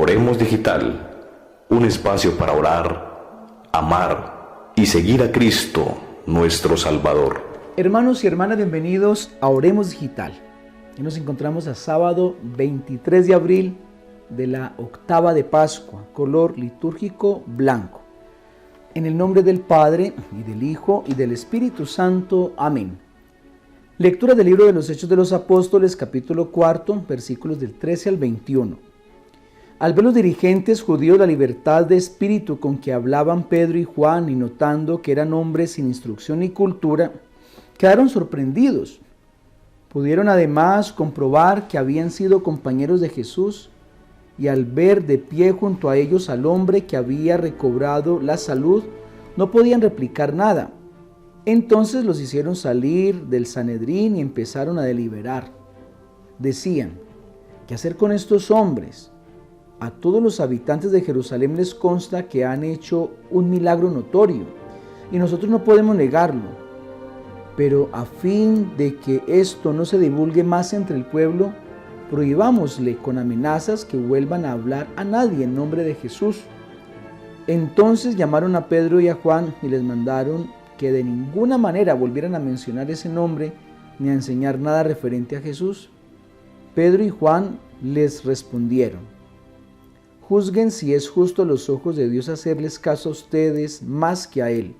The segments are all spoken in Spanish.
Oremos Digital, un espacio para orar, amar y seguir a Cristo, nuestro Salvador. Hermanos y hermanas, bienvenidos a Oremos Digital. Hoy nos encontramos a sábado 23 de abril de la octava de Pascua, color litúrgico blanco. En el nombre del Padre, y del Hijo, y del Espíritu Santo. Amén. Lectura del libro de los Hechos de los Apóstoles, capítulo 4, versículos del 13 al 21. Al ver los dirigentes judíos la libertad de espíritu con que hablaban Pedro y Juan, y notando que eran hombres sin instrucción ni cultura, quedaron sorprendidos. Pudieron además comprobar que habían sido compañeros de Jesús, y al ver de pie junto a ellos al hombre que había recobrado la salud, no podían replicar nada. Entonces los hicieron salir del Sanedrín y empezaron a deliberar. Decían: ¿qué hacer con estos hombres? A todos los habitantes de Jerusalén les consta que han hecho un milagro notorio, y nosotros no podemos negarlo. Pero a fin de que esto no se divulgue más entre el pueblo, prohibámosle con amenazas que vuelvan a hablar a nadie en nombre de Jesús. Entonces llamaron a Pedro y a Juan y les mandaron que de ninguna manera volvieran a mencionar ese nombre ni a enseñar nada referente a Jesús. Pedro y Juan les respondieron: juzguen si es justo a los ojos de Dios hacerles caso a ustedes más que a Él,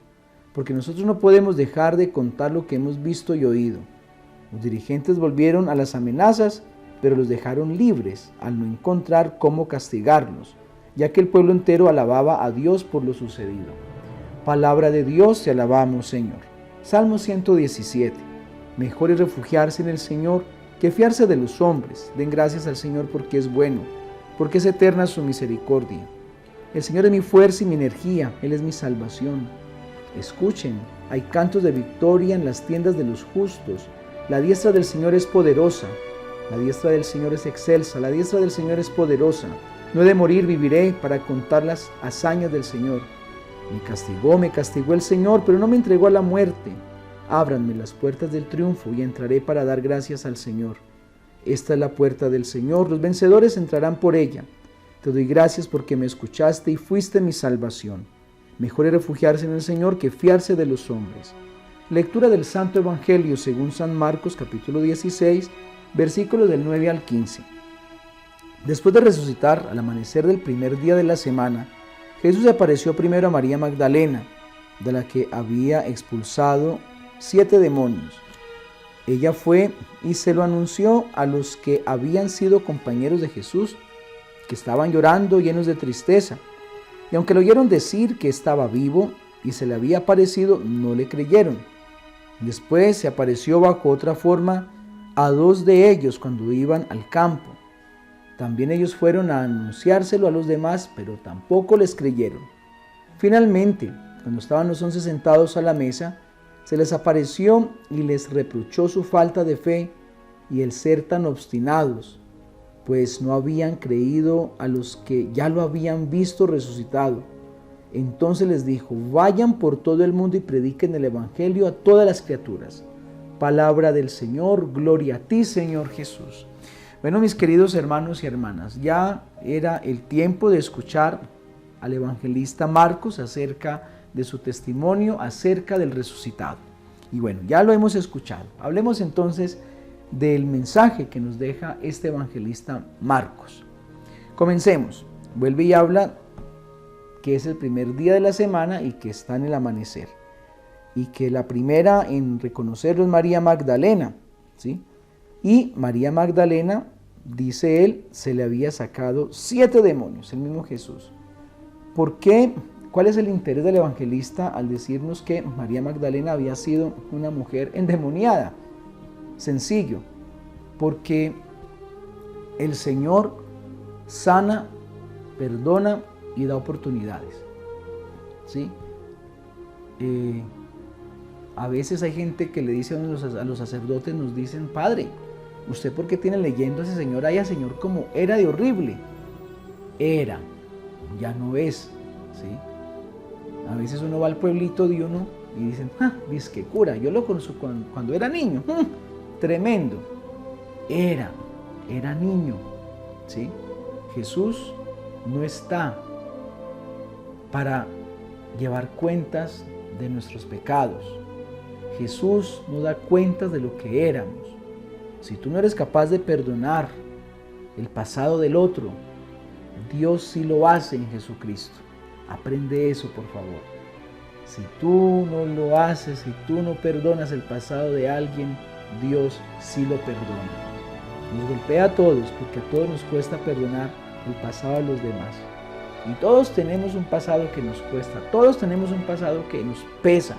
porque nosotros no podemos dejar de contar lo que hemos visto y oído. Los dirigentes volvieron a las amenazas, pero los dejaron libres al no encontrar cómo castigarlos, ya que el pueblo entero alababa a Dios por lo sucedido. Palabra de Dios, te alabamos, Señor. Salmo 117. Mejor es refugiarse en el Señor que fiarse de los hombres. Den gracias al Señor porque es bueno, porque es eterna su misericordia. El Señor es mi fuerza y mi energía, Él es mi salvación. Escuchen, hay cantos de victoria en las tiendas de los justos. La diestra del Señor es poderosa. La diestra del Señor es excelsa, la diestra del Señor es poderosa. No he de morir, viviré para contar las hazañas del Señor. Me castigó el Señor, pero no me entregó a la muerte. Ábranme las puertas del triunfo y entraré para dar gracias al Señor. Esta es la puerta del Señor, los vencedores entrarán por ella. Te doy gracias porque me escuchaste y fuiste mi salvación. Mejor es refugiarse en el Señor que fiarse de los hombres. Lectura del Santo Evangelio según San Marcos, capítulo 16, versículos del 9 al 15. Después de resucitar al amanecer del primer día de la semana, Jesús se apareció primero a María Magdalena, de la que había expulsado 7 demonios. Ella fue y se lo anunció a los que habían sido compañeros de Jesús, que estaban llorando llenos de tristeza. Y aunque lo oyeron decir que estaba vivo y se le había aparecido, no le creyeron. Después se apareció bajo otra forma a 2 de ellos cuando iban al campo. También ellos fueron a anunciárselo a los demás, pero tampoco les creyeron. Finalmente, cuando estaban los 11 sentados a la mesa, se les apareció y les reprochó su falta de fe y el ser tan obstinados, pues no habían creído a los que ya lo habían visto resucitado. Entonces les dijo: vayan por todo el mundo y prediquen el Evangelio a todas las criaturas. Palabra del Señor, gloria a ti, Señor Jesús. Bueno, mis queridos hermanos y hermanas, ya era el tiempo de escuchar al evangelista Marcos acerca de su testimonio, acerca del resucitado. Y bueno, ya lo hemos escuchado. Hablemos entonces del mensaje que nos deja este evangelista Marcos. Comencemos. Vuelve y habla que es el primer día de la semana y que está en el amanecer. Y que la primera en reconocerlo es María Magdalena, ¿sí? Y María Magdalena, dice él, se le había sacado 7 demonios, el mismo Jesús. ¿Por qué? ¿Cuál es el interés del evangelista al decirnos que María Magdalena había sido una mujer endemoniada? Sencillo, porque el Señor sana, perdona y da oportunidades, ¿sí? A veces hay gente que le dice a los sacerdotes, nos dicen: padre, ¿usted por qué tiene leyendo a ese señor? Ay, señor, como era de horrible. Era, ya no es, ¿sí? A veces uno va al pueblito de uno y dicen: dice que cura, yo lo conozco cuando era niño, tremendo. Era niño, ¿sí? Jesús no está para llevar cuentas de nuestros pecados. Jesús no da cuentas de lo que éramos. Si tú no eres capaz de perdonar el pasado del otro, Dios sí lo hace en Jesucristo. Aprende eso, por favor. Si tú no lo haces, si tú no perdonas el pasado de alguien, Dios sí lo perdona. Nos golpea a todos porque a todos nos cuesta perdonar el pasado de los demás. Y todos tenemos un pasado que nos cuesta, todos tenemos un pasado que nos pesa.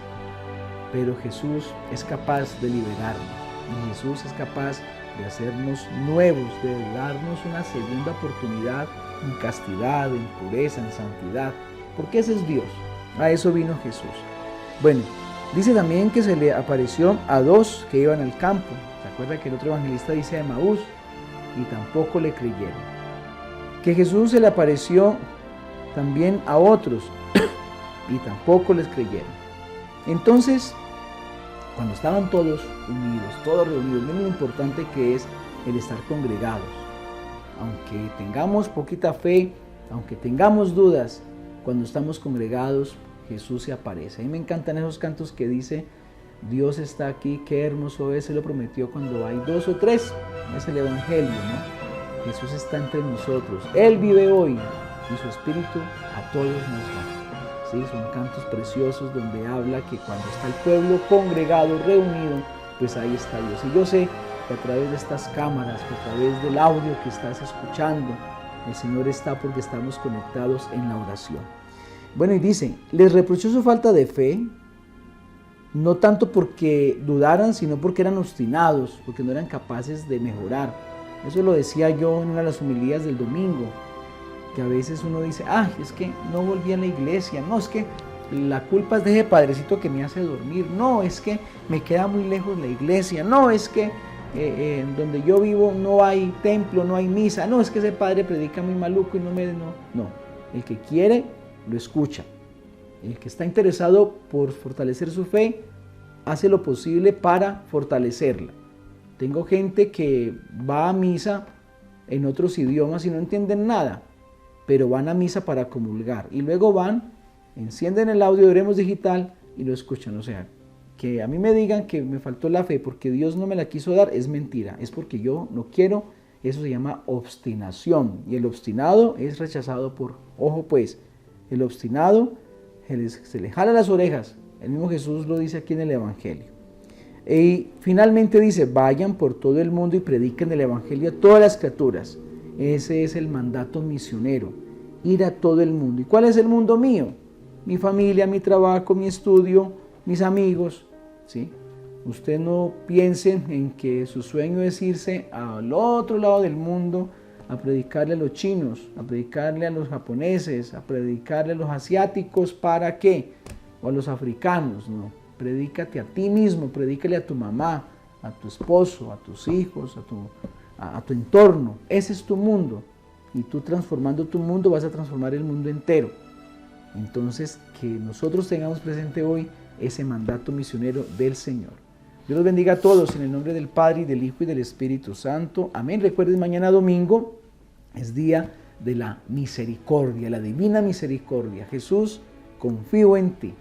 Pero Jesús es capaz de liberarnos. Y Jesús es capaz de hacernos nuevos, de darnos una segunda oportunidad en castidad, en pureza, en santidad. Porque ese es Dios. A eso vino Jesús. Bueno, dice también que se le apareció a dos que iban al campo. ¿Se acuerda que el otro evangelista dice a Emaús? Y tampoco le creyeron. Que Jesús se le apareció también a otros y tampoco les creyeron. Entonces, cuando estaban todos unidos, todos reunidos, miren lo importante que es el estar congregados. Aunque tengamos poquita fe, aunque tengamos dudas, cuando estamos congregados, Jesús se aparece. A mí me encantan esos cantos que dice, Dios está aquí, qué hermoso es, Él lo prometió cuando hay dos o tres. Es el Evangelio, ¿no? Jesús está entre nosotros, Él vive hoy y su Espíritu a todos nos da. Sí, son cantos preciosos donde habla que cuando está el pueblo congregado, reunido, pues ahí está Dios. Y yo sé que a través de estas cámaras, que a través del audio que estás escuchando, el Señor está porque estamos conectados en la oración. Bueno, y dice, les reprochó su falta de fe, no tanto porque dudaran, sino porque eran obstinados, porque no eran capaces de mejorar. Eso lo decía yo en una de las homilías del domingo, que a veces uno dice, es que no volví a la iglesia, no, es que la culpa es de ese padrecito que me hace dormir, no, es que me queda muy lejos la iglesia, no, es que donde yo vivo no hay templo, no hay misa, no, es que ese padre predica muy maluco y no. El que quiere, lo escucha. El que está interesado por fortalecer su fe, hace lo posible para fortalecerla. Tengo gente que va a misa en otros idiomas y no entienden nada, pero van a misa para comulgar y luego van, encienden el audio de Oremos Digital y lo escuchan. O sea, que a mí me digan que me faltó la fe porque Dios no me la quiso dar, es mentira, es porque yo no quiero. Eso se llama obstinación, y el obstinado es rechazado ojo pues, el obstinado se le jala las orejas. El mismo Jesús lo dice aquí en el Evangelio. Y finalmente dice, vayan por todo el mundo y prediquen el Evangelio a todas las criaturas. Ese es el mandato misionero, ir a todo el mundo. ¿Y cuál es el mundo mío? Mi familia, mi trabajo, mi estudio, mis amigos, ¿sí? Usted no piense en que su sueño es irse al otro lado del mundo a predicarle a los chinos, a predicarle a los japoneses, a predicarle a los asiáticos, ¿para qué? O a los africanos, no. Predícate a ti mismo, predícale a tu mamá, a tu esposo, a tus hijos, a tu entorno. Ese es tu mundo. Y tú transformando tu mundo vas a transformar el mundo entero. Entonces, que nosotros tengamos presente hoy ese mandato misionero del Señor. Dios los bendiga a todos en el nombre del Padre, y del Hijo, y del Espíritu Santo. Amén. Recuerden, mañana domingo es día de la misericordia, la divina misericordia. Jesús, confío en ti.